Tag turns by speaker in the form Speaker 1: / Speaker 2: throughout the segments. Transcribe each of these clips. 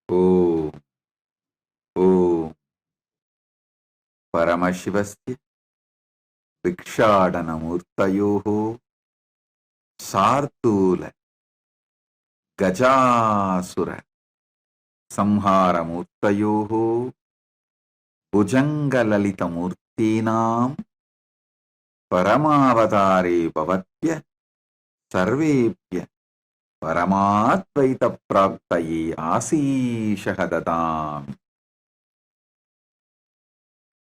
Speaker 1: Om Om Paramshivasya Bhikshadana Murtayoho Sartula Gajasura Samhara Murtayoho Bhujangalalita Murtinam Paramavatare Bhavatya Sarvepya Paramatvaita Praptaye Asishahadatam.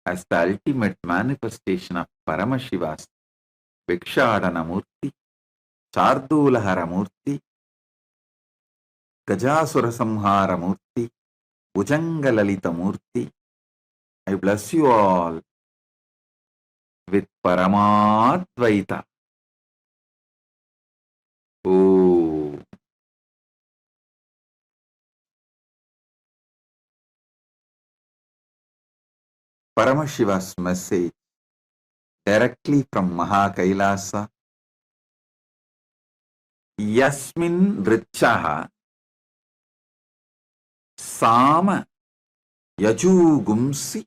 Speaker 1: As the ultimate manifestation of Paramashivas, Bhikshadana Murti, Chardulahara Murti, Gajasura Samhara Murti, Bhujangalalita Murti, I bless you all with Paramatvaita. Oh. Paramashiva's message directly from MAHAKAILASA. Yasmin Vrichaha Sama Yajugumsi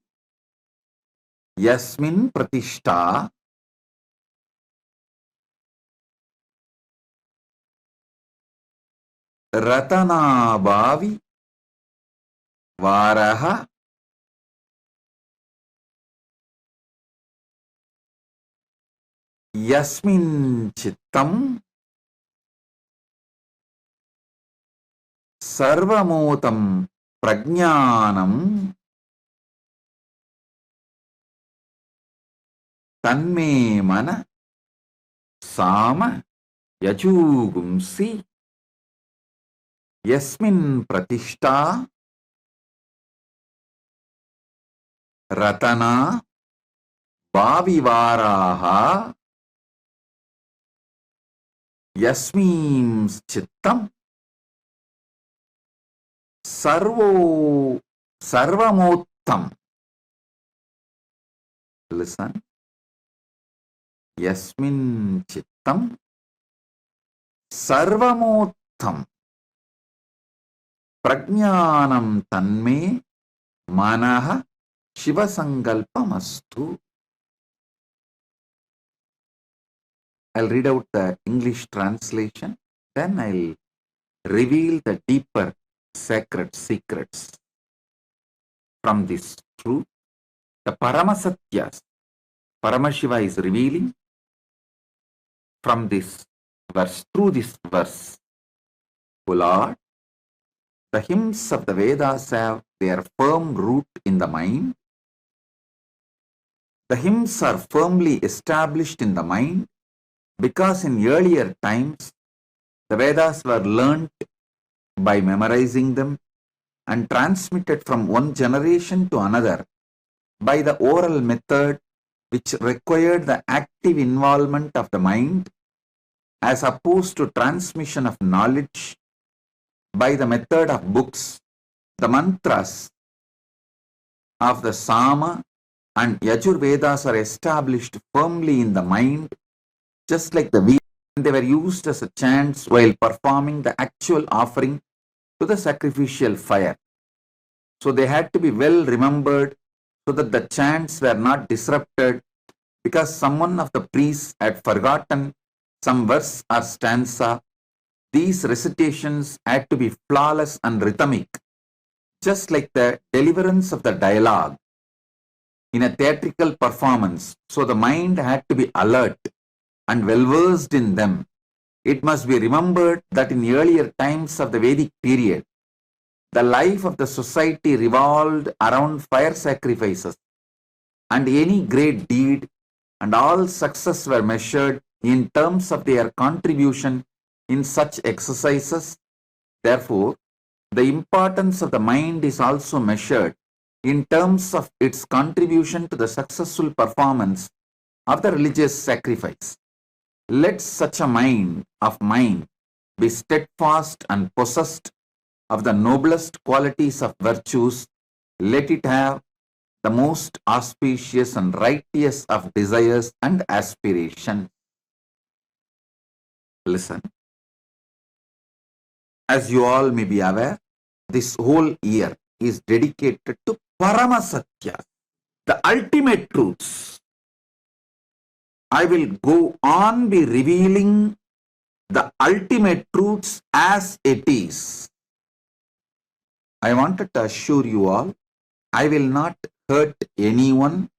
Speaker 1: Yasmin Pratishta Ratana Bhavi Varaha Yasmin Chittam Sarvamotam Prajnanam Tanme Mana Sama Yajugumsi Yasmin Pratishta Ratana Bhavivaraha Yasmin Chittam Sarvamottam. Listen. Yasmin Chittam Sarvamottam Prajnanam Tanme Manaha Shivasangalpamastu. I'll read out the English translation, then I'll reveal the deeper sacred secrets from this truth. The Paramasatyas, Paramashiva is revealing from this verse, through this verse. O Lord, the hymns of the Vedas have their firm root in the mind. The hymns are firmly established in the mind because in earlier times the Vedas were learnt by memorizing them and transmitted from one generation to another by the oral method, which required the active involvement of the mind as opposed to transmission of knowledge by the method of books. The mantras of the Sama and Yajur Vedas are established firmly in the mind, just like the Vedas. They were used as a chants while performing the actual offering to the sacrificial fire. So they had to be well remembered so that the chants were not disrupted because someone of the priests had forgotten some verse or stanza. These recitations had to be flawless and rhythmic, just like the deliverance of the dialogue in a theatrical performance. So the mind had to be alert and well versed in them. It must be remembered that in earlier times of the Vedic period, the life of the society revolved around fire sacrifices, and any great deed and all success were measured in terms of their contribution in such exercises. Therefore, the importance of the mind is also measured in terms of its contribution to the successful performance of the religious sacrifice. Let such a mind of mine be steadfast and possessed of the noblest qualities of virtues. Let it have the most auspicious and righteous of desires and aspirations. Listen. As you all may be aware, this whole year is dedicated to Paramasatya, the ultimate truths. I will go on be revealing the ultimate truths as it is. I wanted to assure you all, I will not hurt anyone.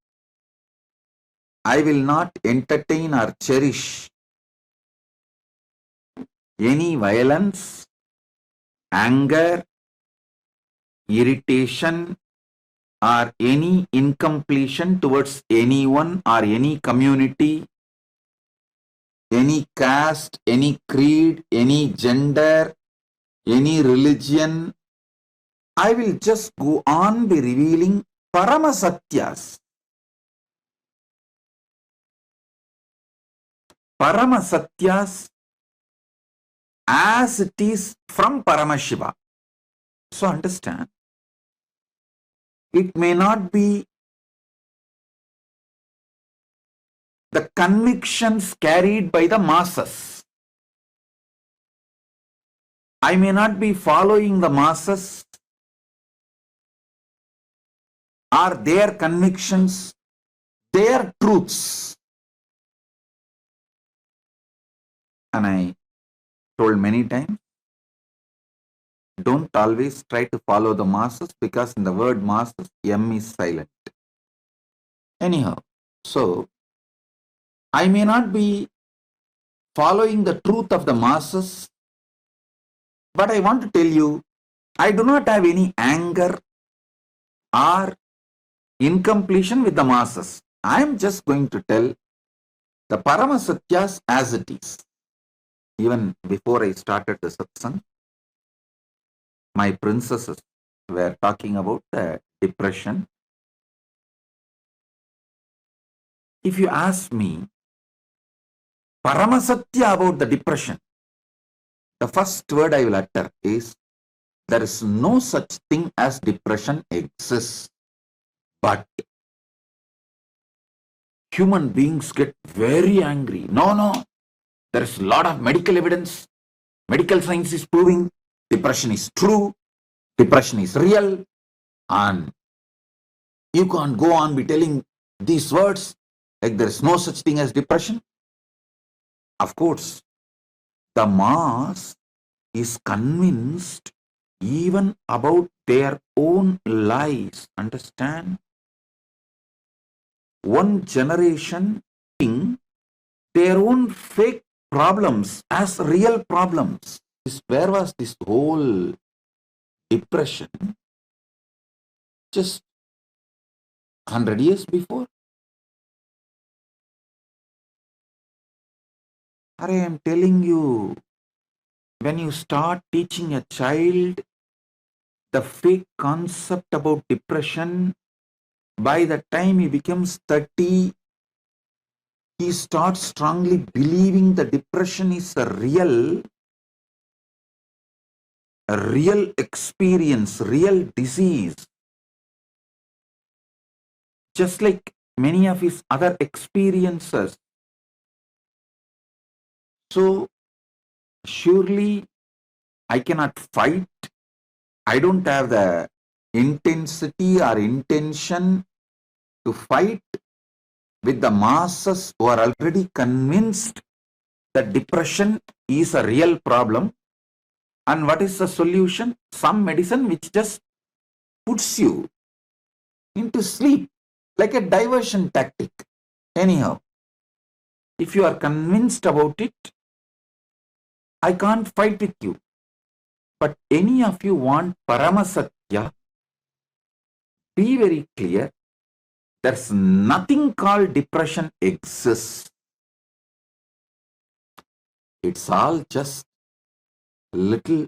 Speaker 1: I will not entertain or cherish any violence, anger, irritation, or any incompletion towards anyone or any community, any caste, any creed, any gender, any religion. I will just go on be revealing Paramasatyas. Paramasatyas as it is from Paramashiva. So understand, it may not be the convictions carried by the masses. I may not be following the masses or their convictions, their truths. And I told many times, don't always try to follow the masses, because in the word masses, M is silent. Anyhow, so I may not be following the truth of the masses, but I want to tell you, I do not have any anger or incompletion with the masses. I am just going to tell the Paramasatyas as it is. Even before I started the satsang, my princesses were talking about the depression. If you ask me Paramasatya about the depression, the first word I will utter is, there is no such thing as depression exists, but human beings get very angry. No, there is a lot of medical evidence. Medical science is proving depression is true, depression is real, and you can't go on be telling these words like there is no such thing as depression. Of course, the mass is convinced even about their own lies. Understand? One generation seeing their own fake problems as real problems. Where was this whole depression? Just 100 years before? I am telling you, when you start teaching a child the fake concept about depression, by the time he becomes 30, he starts strongly believing the depression is a real experience, real disease. Just like many of his other experiences. So, surely I cannot fight. I don't have the intensity or intention to fight with the masses who are already convinced that depression is a real problem. And what is the solution? Some medicine which just puts you into sleep, like a diversion tactic. Anyhow, if you are convinced about it, I can't fight with you. But any of you want Paramasatya, be very clear. There's nothing called depression exists. It's all just little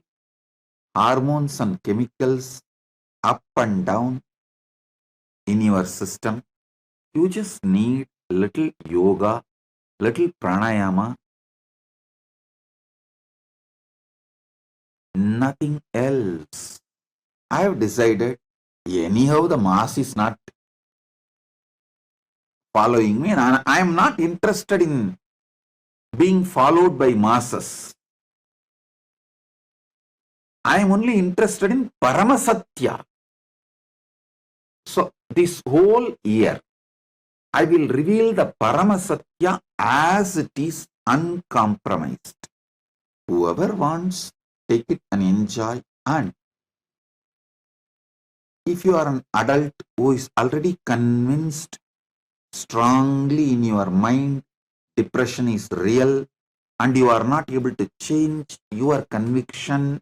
Speaker 1: hormones and chemicals up and down in your system. You just need little yoga, little pranayama, nothing else. I have decided, anyhow the mass is not following me, and I am not interested in being followed by masses. I am only interested in Paramasatya. So this whole year, I will reveal the Paramasatya as it is, uncompromised. Whoever wants, take it and enjoy. And if you are an adult who is already convinced strongly in your mind depression is real, and you are not able to change your conviction,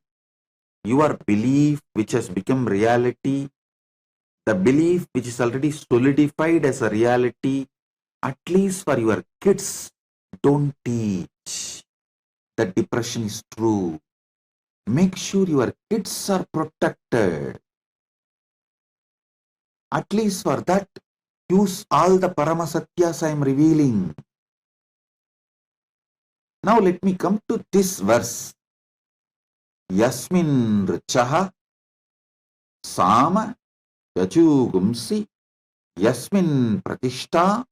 Speaker 1: your belief which has become reality, the belief which is already solidified as a reality, at least for your kids, don't teach that depression is true. Make sure your kids are protected. At least for that, use all the Paramasatyas I am revealing. Now let me come to this verse. Yasmin richaha sama yajugumsi yasmin pratishta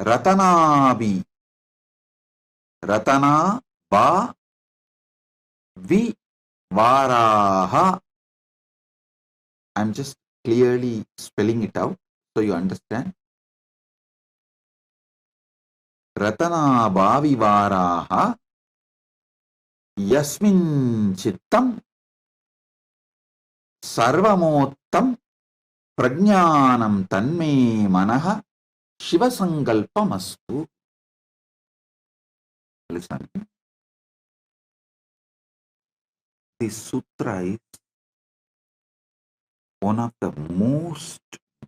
Speaker 1: ratanabi ratana ba vi varaha. I'm just clearly spelling it out so you understand. Ratana bhavi varaha yasmin chittam sarvamottam prajnanam tanme manaha shivasankalpamastu. Listen, this sutra is one of the most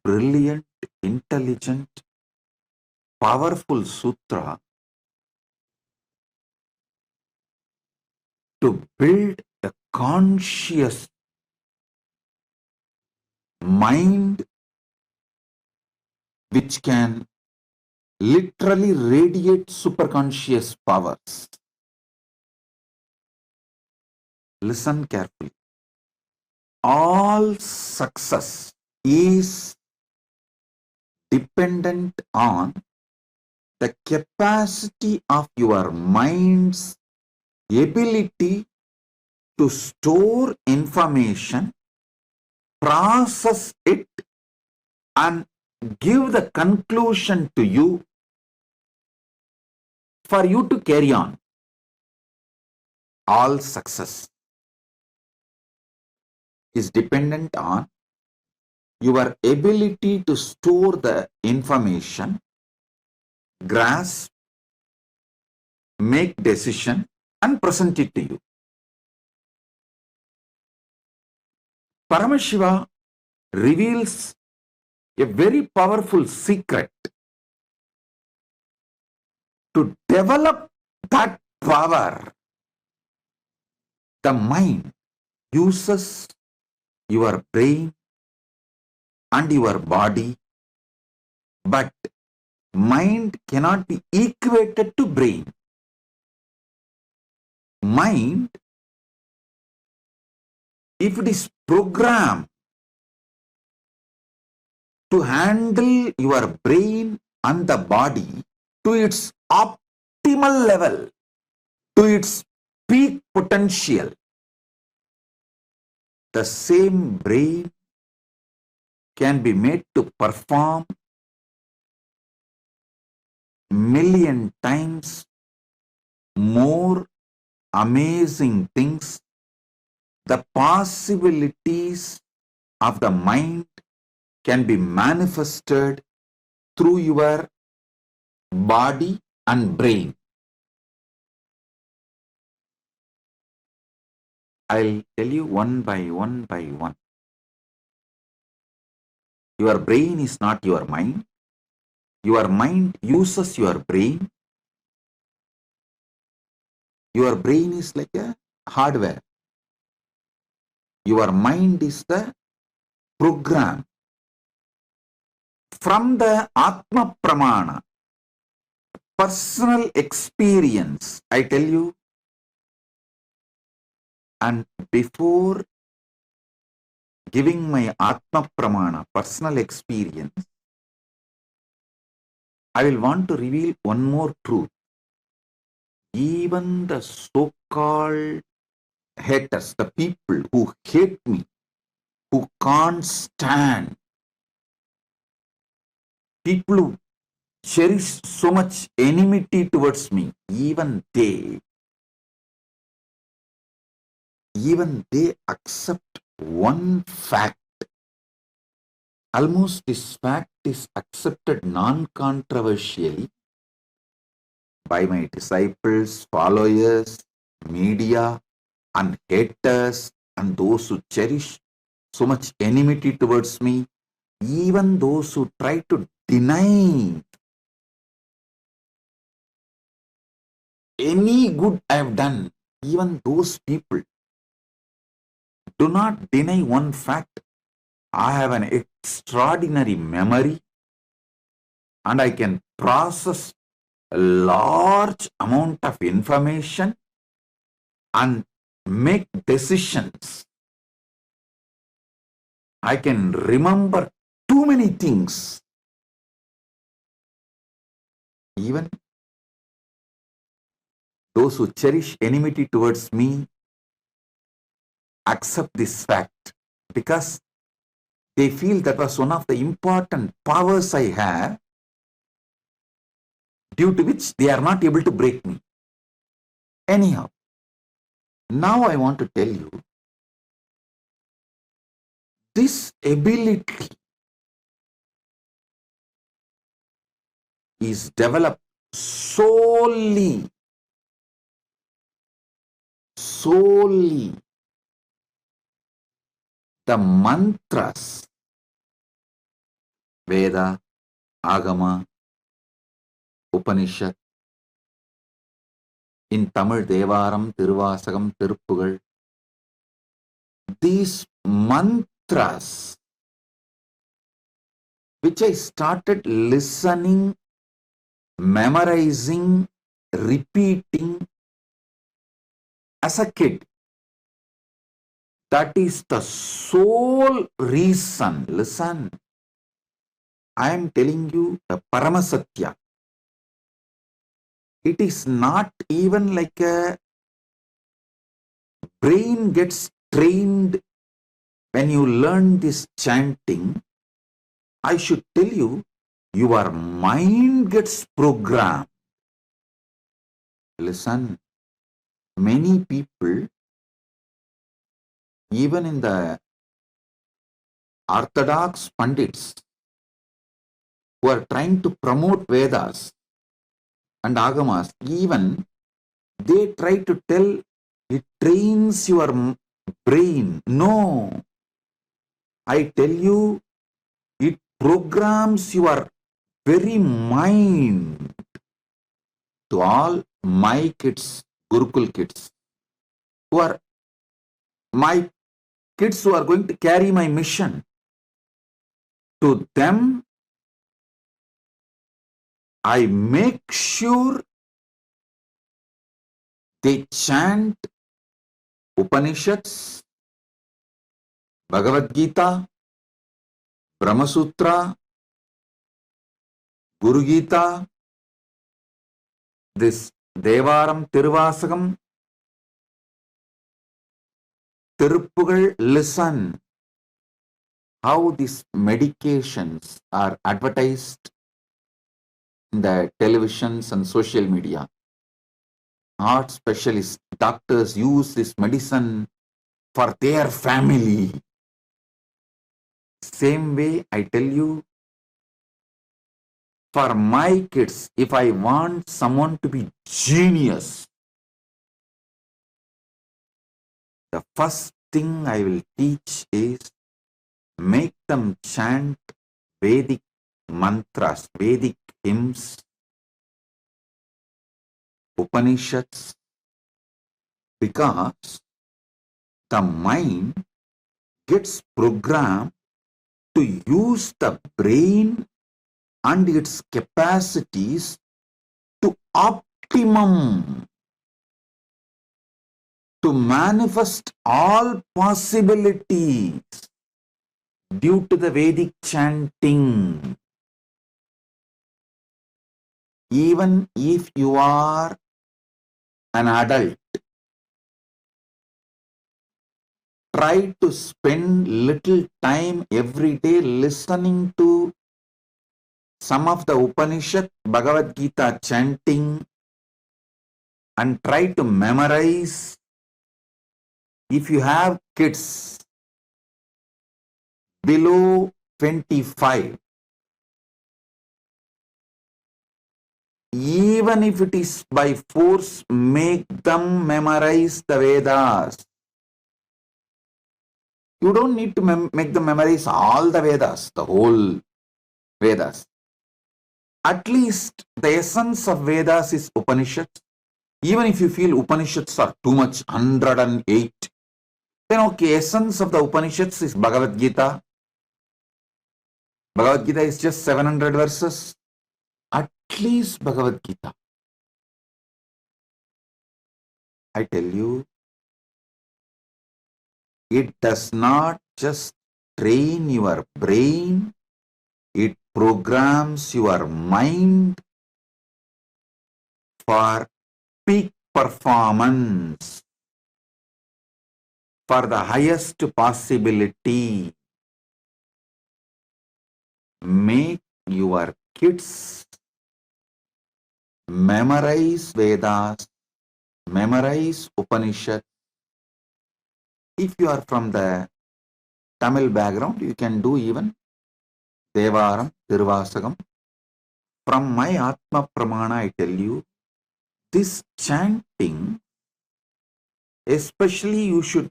Speaker 1: brilliant, intelligent, powerful sutra to build a conscious mind which can literally radiate superconscious powers. Listen carefully. All success is dependent on the capacity of your mind's ability to store information, process it, and give the conclusion to you for you to carry on. All success is dependent on your ability to store the information, grasp, make decision, and present it to you. Paramashiva reveals a very powerful secret to develop that power. The mind uses your brain and your body, but mind cannot be equated to brain. Mind, if it is programmed to handle your brain and the body to its optimal level, to its peak potential, the same brain can be made to perform million times more amazing things. The possibilities of the mind can be manifested through your body and brain. I'll tell you one by one by one. Your brain is not your mind. Your mind uses your brain. Your brain is like a hardware. Your mind is the program. From the Atma Pramana, personal experience, I tell you, and before giving my Atma Pramana, personal experience, I will want to reveal one more truth. Even the so-called haters, the people who hate me, who can't stand, people who cherish so much enmity towards me, even they accept one fact. Almost this fact is accepted non-controversially by my disciples, followers, media, and haters, and those who cherish so much enmity towards me, even those who try to deny any good I have done, even those people do not deny one fact. I have an extraordinary memory and I can process a large amount of information and make decisions. I can remember too many things. Even those who cherish enmity towards me accept this fact because they feel that was one of the important powers I have, due to which they are not able to break me. Anyhow, now I want to tell you, this ability is developed solely the mantras, Veda, Agama, Upanishad, in Tamil Devaram, Tiruvasagam, Tiruppugal. These mantras, which I started listening, memorizing, repeating as a kid. That is the sole reason. Listen, I am telling you a Paramasatya. It is not even like a brain gets trained when you learn this chanting. I should tell you, your mind gets programmed. Listen, many people, even in the Orthodox Pandits, who are trying to promote Vedas and Agamas, even they try to tell it trains your brain. No, I tell you, it programs your very mind. To all my kids, Gurukul kids, who are my kids who are going to carry my mission, to them, I make sure they chant Upanishads, Bhagavad Gita, Brahma Sutra, Guru Gita, this Devaram, Tiruvasagam, Tiruppugal. Listen how these medications are advertised in the televisions and social media. Heart specialists, doctors use this medicine for their family. Same way, I tell you, for my kids, if I want someone to be genius, the first thing I will teach is make them chant Vedic mantras, Vedic hymns, Upanishads, because the mind gets programmed to use the brain and its capacities to optimum, to manifest all possibilities due to the Vedic chanting. Even if you are an adult, try to spend little time every day listening to some of the Upanishad, Bhagavad Gita chanting, and try to memorize. If you have kids below 25, even if it is by force, make them memorize the Vedas. You don't need to make them memorize all the Vedas, the whole Vedas. At least the essence of Vedas is Upanishads. Even if you feel Upanishads are too much, 108, then okay, essence of the Upanishads is Bhagavad Gita. Bhagavad Gita is just 700 verses. At least Bhagavad Gita. I tell you, it does not just train your brain, it programs your mind for peak performance, for the highest possibility. Make your kids memorize Vedas, memorize Upanishad. If you are from the Tamil background, you can do even Devaram, Tiruvasagam. From my Atma Pramana, I tell you, this chanting, especially you should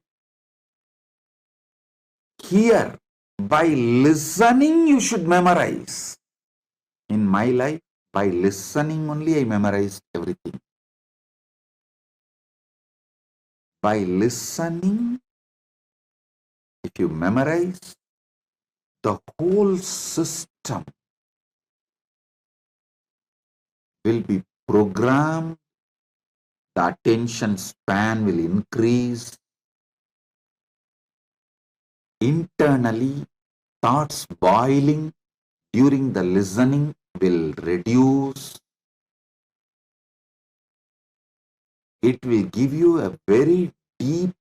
Speaker 1: hear. By listening, you should memorize. In my life, by listening only, I memorized everything. By listening, if you memorize, the whole system will be programmed, the attention span will increase. Internally, thoughts boiling during the listening will reduce. It will give you a very deep,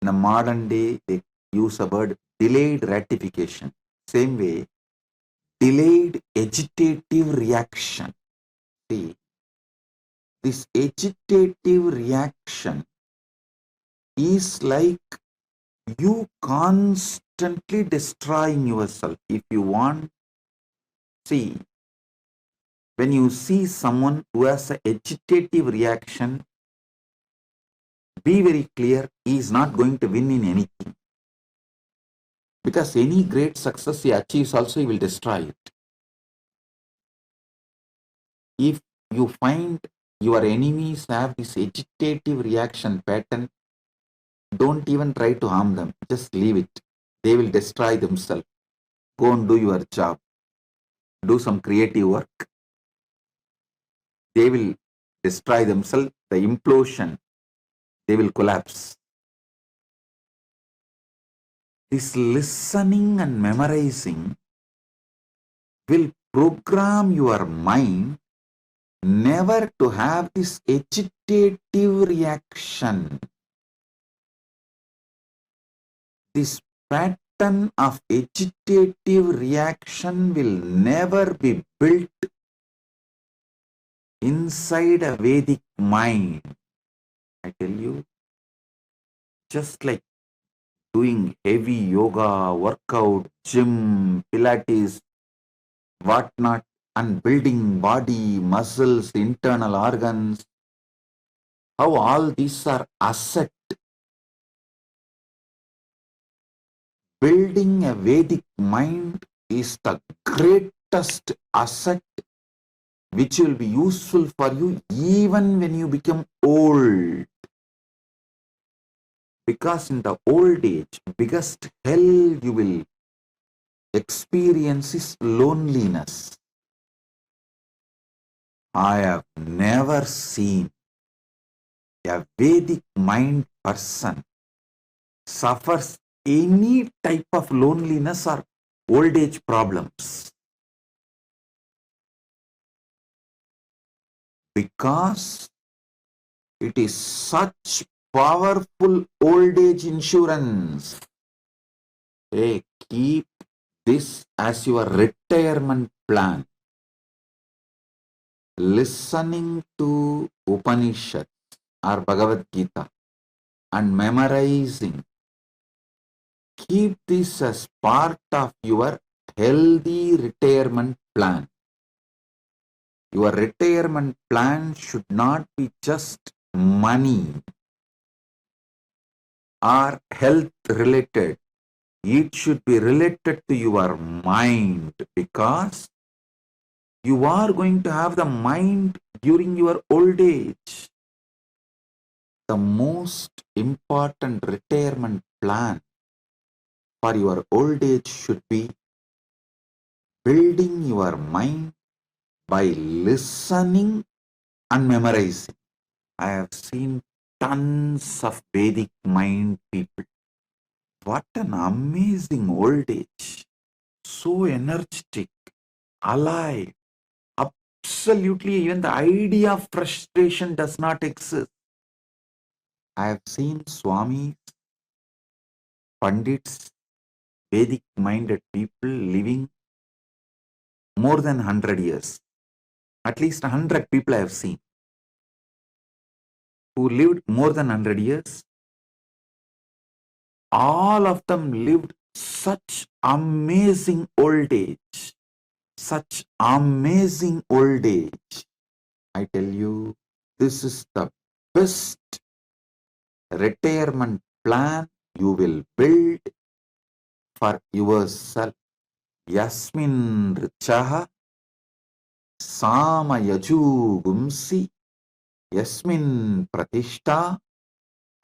Speaker 1: in the modern day, they use a word delayed gratification. Same way, delayed agitative reaction. See, this agitative reaction is like you constantly destroying yourself. If you want, see, when you see someone who has an agitative reaction, be very clear, he is not going to win in anything. Because any great success he achieves also, he will destroy it. If you find your enemies have this agitative reaction pattern, don't even try to harm them. Just leave it. They will destroy themselves. Go and do your job. Do some creative work. They will destroy themselves. The implosion, they will collapse. This listening and memorizing will program your mind never to have this agitative reaction. This pattern of agitative reaction will never be built inside a Vedic mind. I tell you, just like doing heavy yoga, workout, gym, Pilates, whatnot, and building body, muscles, internal organs, how all these are asset. Building a Vedic mind is the greatest asset which will be useful for you even when you become old. Because in the old age, biggest hell you will experience is loneliness. I have never seen a Vedic mind person suffers any type of loneliness or old age problems. Because it is such powerful old age insurance. Hey, keep this as your retirement plan. Listening to Upanishad or Bhagavad Gita and memorizing. Keep this as part of your healthy retirement plan. Your retirement plan should not be just money or health related. It should be related to your mind, because you are going to have the mind during your old age. The most important retirement plan for your old age should be building your mind by listening and memorizing. I have seen tons of Vedic mind people. What an amazing old age. So energetic, alive. Absolutely, even the idea of frustration does not exist. I have seen Swamis, Pandits, Vedic minded people living more than 100 years. At least 100 people I have seen who lived more than 100 years. All of them lived such amazing old age. Such amazing old age. I tell you, this is the best retirement plan you will build for yourself. Yasmin richaha samayajugumsi yasmin pratishta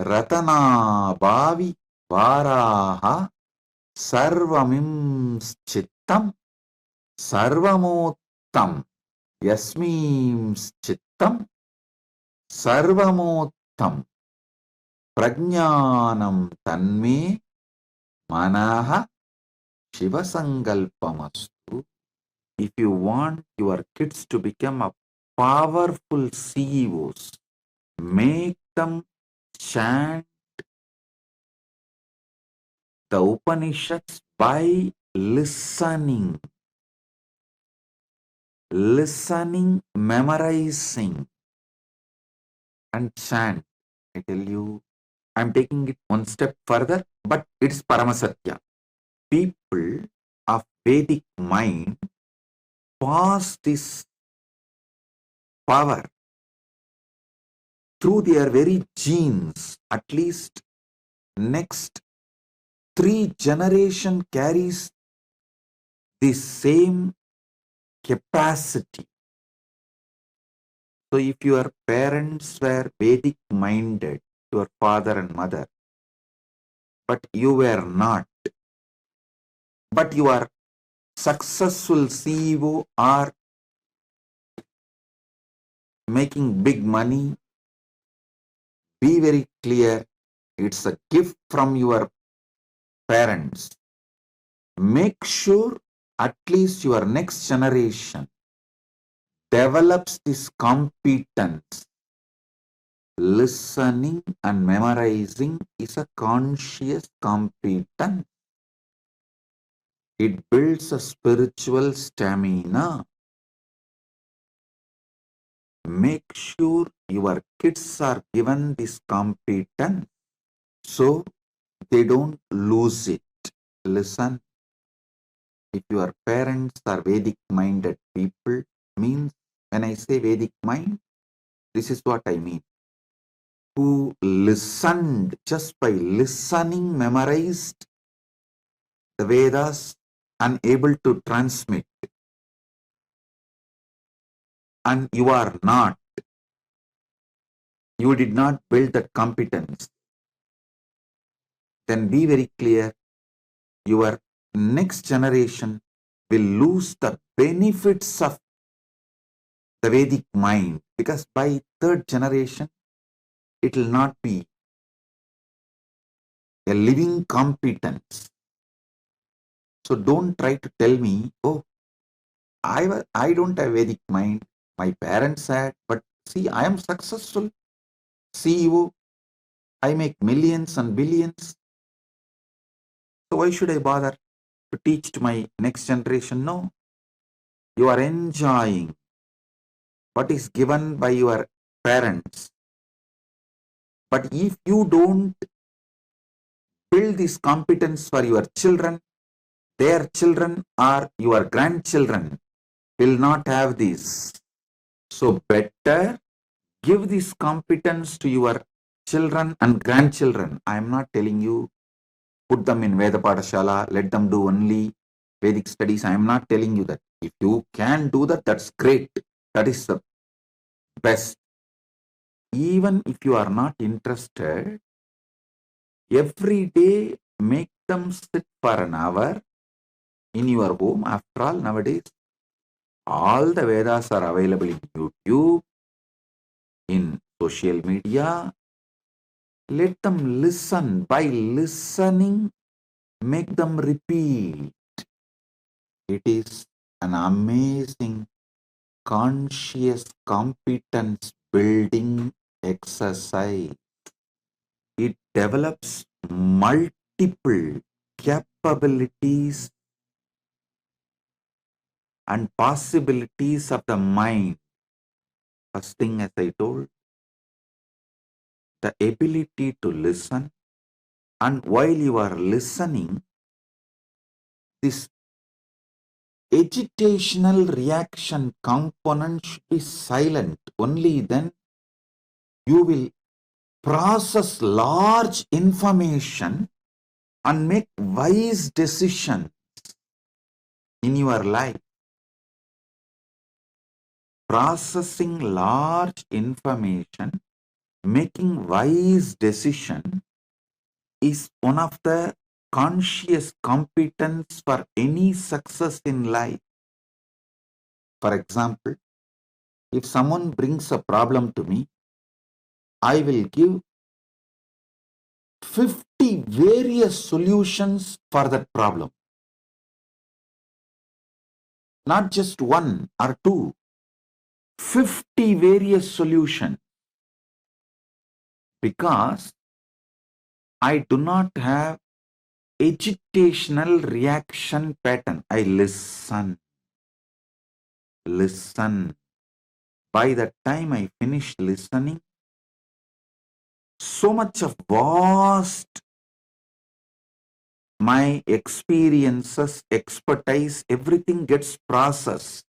Speaker 1: ratana bhavi varaha sarvamim chittam sarvamottam yasmim chittam sarvamottam prajnanam tanme manaha shivasankalpamastu. If you want your kids to become a powerful CEOs, make them chant the Upanishads by listening, memorizing, and chant. I tell you, I'm taking it one step further, but it's Paramasatya. People of Vedic mind pass this power through their very genes. At least next 3 generation carries the same capacity. So if your parents were Vedic minded, your father and mother, but you were not, but you are successful CEO or making big money, be very clear, it's a gift from your parents. Make sure at least your next generation develops this competence. Listening and memorizing is a conscious competence. It builds a spiritual stamina. Make sure your kids are given this competence so they don't lose it. Listen, if your parents are Vedic minded people, means when I say Vedic mind, this is what I mean. Who listened, just by listening, memorized the Vedas and able to transmit. And you are not. You did not build that competence. Then be very clear, your next generation will lose the benefits of the Vedic mind, because by 3rd generation, it will not be a living competence. So don't try to tell me, oh, I don't have Vedic mind. My parents had, but see, I am successful CEO. I make millions and billions. So why should I bother to teach to my next generation? No. You are enjoying what is given by your parents. But if you don't build this competence for your children, their children or your grandchildren will not have this. So better give this competence to your children and grandchildren. I am not telling you put them in Veda Padashala, let them do only Vedic studies. I am not telling you that. If you can do that, that's great. That is the best. Even if you are not interested, every day make them sit for an hour in your home. After all, nowadays, all the Vedas are available in YouTube, in social media. Let them listen. By listening, make them repeat. It is an amazing conscious competence building exercise. It develops multiple capabilities and possibilities of the mind. First thing, as I told, the ability to listen, and while you are listening, this agitational reaction component should be silent. Only then you will process large information and make wise decisions in your life. Processing large information, making wise decision is one of the conscious competence for any success in life. For example, if someone brings a problem to me, I will give 50 various solutions for that problem. Not just one or two, 50 various solutions. Because I do not have agitational reaction pattern. I listen. By the time I finish listening, so much of vast my experiences, expertise, everything gets processed.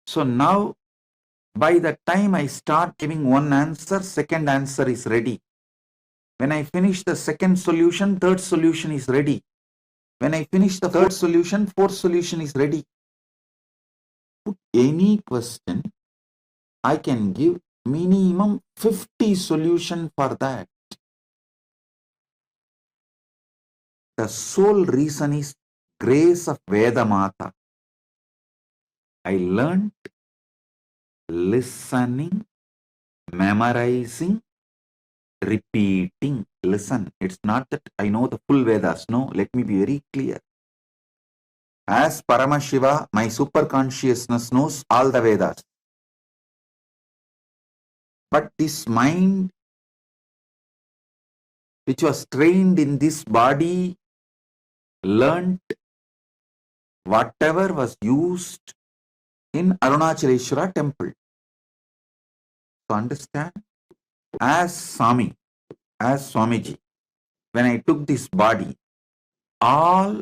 Speaker 1: So now, by the time I start giving one answer, second answer is ready. When I finish the second solution, third solution is ready. When I finish the third solution, fourth solution is ready. Put any question, I can give minimum 50 solution for that. The sole reason is grace of Veda Mata. I learned listening, memorizing, repeating. Listen, it's not that I know the full Vedas. No, let me be very clear. As Paramashiva, my super consciousness knows all the Vedas. But this mind, which was trained in this body, learnt whatever was used in Arunachaleshwara temple. So understand, as Swamiji, when I took this body, all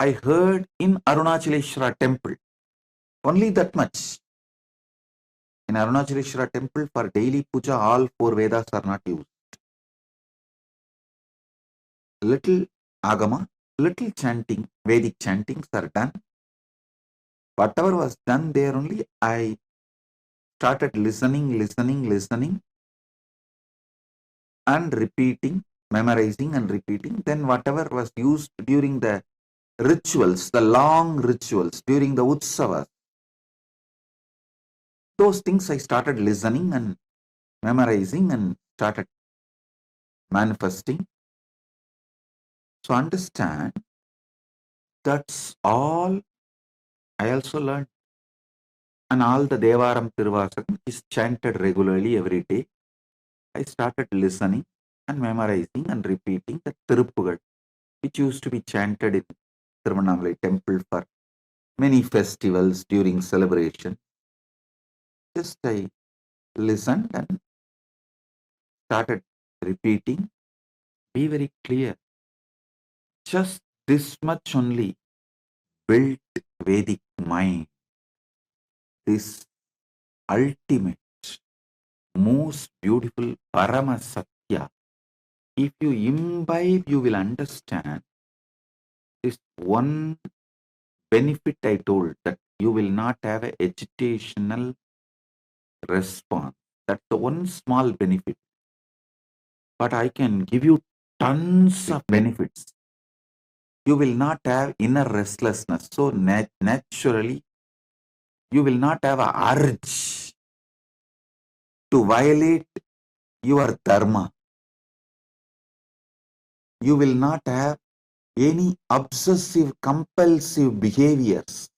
Speaker 1: I heard in Arunachaleshwara temple, only that much. In Arunachaleshwara temple, for daily puja, all four Vedas are not used. Little Agama, little chanting, Vedic chantings are done. Whatever was done there only, I started listening and repeating, memorizing and repeating. Then whatever was used during the rituals, the long rituals, during the Utsavas, those things I started listening and memorizing and started manifesting. So understand, that's all I also learned. And all the Devaram Tiruvasakam is chanted regularly every day. I started listening and memorizing and repeating the Tiruppugal, which used to be chanted in Tiruvannamalai temple for many festivals during celebration. Just I listened and started repeating. Be very clear. Just this much only built Vedic mind. This ultimate, most beautiful Parama Satya. If you imbibe, you will understand this one benefit I told, that you will not have a agitational response. That's the one small benefit. But I can give you tons of benefits. You will not have inner restlessness. So naturally, you will not have a urge to violate your dharma. You will not have any obsessive compulsive behaviors,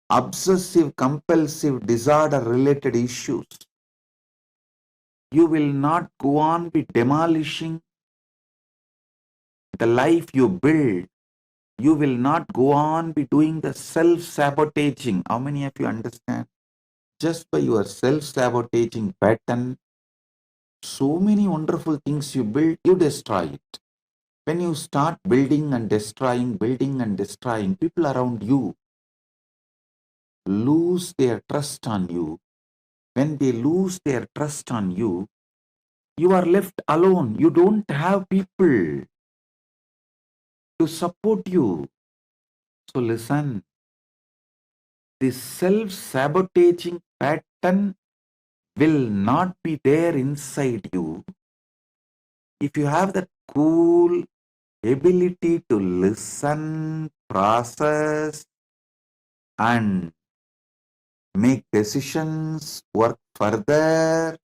Speaker 1: obsessive compulsive disorder related issues. You will not go on be demolishing the life you build. You will not go on be doing the self-sabotaging. How many of you understand? Just by your self-sabotaging pattern, so many wonderful things you build, you destroy it. When you start building and destroying, people around you lose their trust on you. When they lose their trust on you, you are left alone. You don't have people to support you. So listen, this self-sabotaging pattern will not be there inside you if you have that cool ability to listen, process, and make decisions, work further.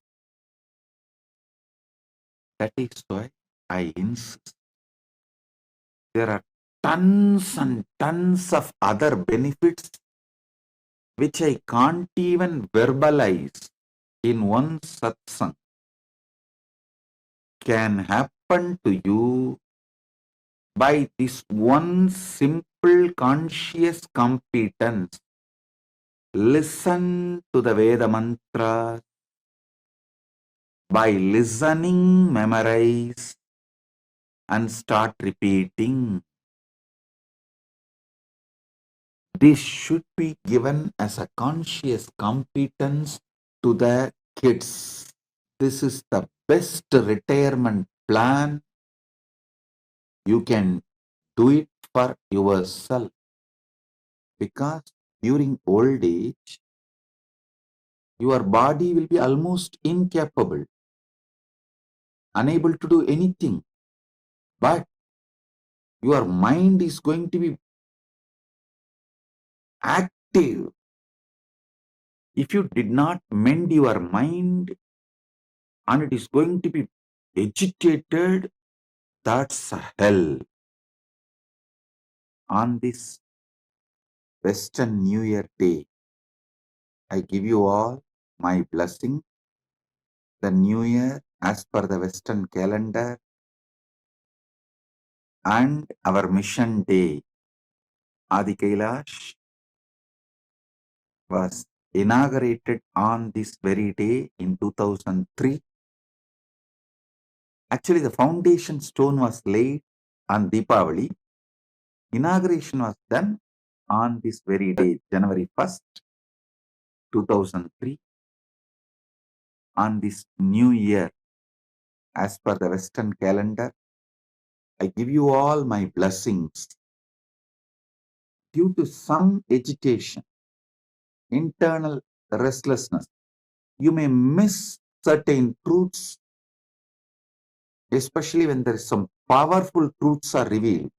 Speaker 1: That is why I insist. There are tons and tons of other benefits which I can't even verbalize in one satsang can happen to you by this one simple conscious competence. Listen to the Veda mantra. By listening, memorize and start repeating. This should be given as a conscious competence to the kids. This is the best retirement plan. You can do it for yourself, because during old age, your body will be almost incapable, unable to do anything. But your mind is going to be active. If you did not mend your mind and it is going to be agitated, that's a hell. On this Western New Year Day, I give you all my blessing. The New Year, as per the Western calendar, and our mission day, Adi Kailash, was inaugurated on this very day in 2003. Actually, the foundation stone was laid on Deepavali. Inauguration was done on this very day, January 1st, 2003. On this new year, as per the Western calendar, I give you all my blessings. Due to some agitation, internal restlessness, you may miss certain truths, especially when there is some powerful truths are revealed.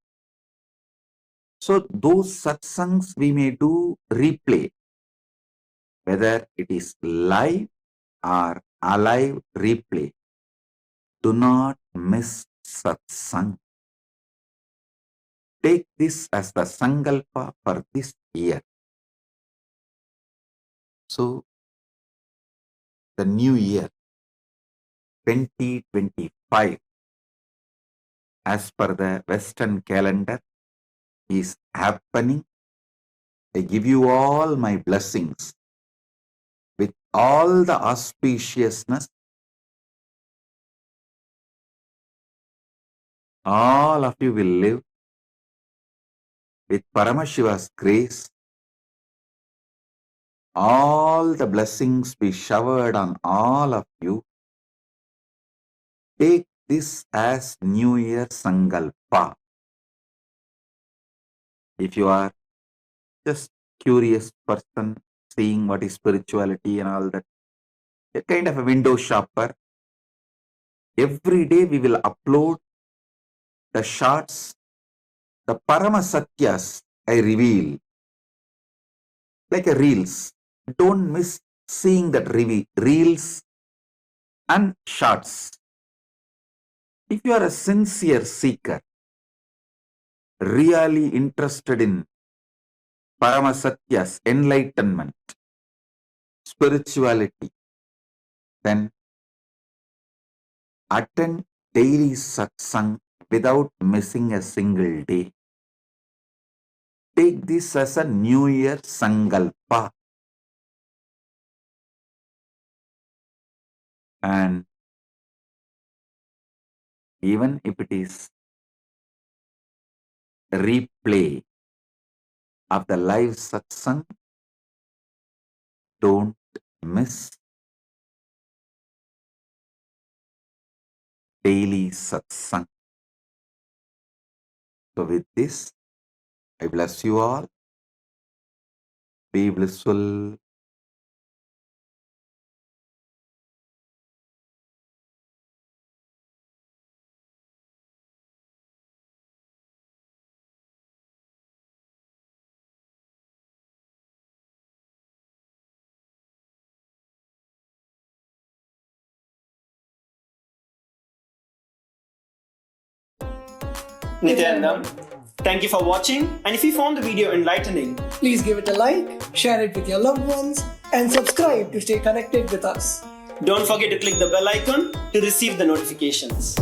Speaker 1: So those satsangs we may do replay, whether it is live or alive replay. Do not miss satsang. Take this as the sankalpa for this year. So the new year, 2025 as per the Western calendar is happening. I give you all my blessings with all the auspiciousness. All of you will live with Paramashiva's grace. All the blessings be showered on all of you. Take this as New Year Sankalpa. If you are just curious person, seeing what is spirituality and all that, a kind of a window shopper, every day we will upload the shots, the Paramasatyas I reveal, like a reels. Don't miss seeing that reels and shots. If you are a sincere seeker, really interested in Paramasatyas, enlightenment, spirituality, then attend daily satsang without missing a single day. Take this as a New Year Sankalpa. And even if it is a replay of the live satsang, don't miss daily satsang. So with this, I bless you all. Be blissful.
Speaker 2: Nityanandam, thank you for watching, and if you found the video enlightening,
Speaker 3: please give it a like, share it with your loved ones, and subscribe to stay connected with us.
Speaker 2: don't forget to click the bell icon to receive the notifications.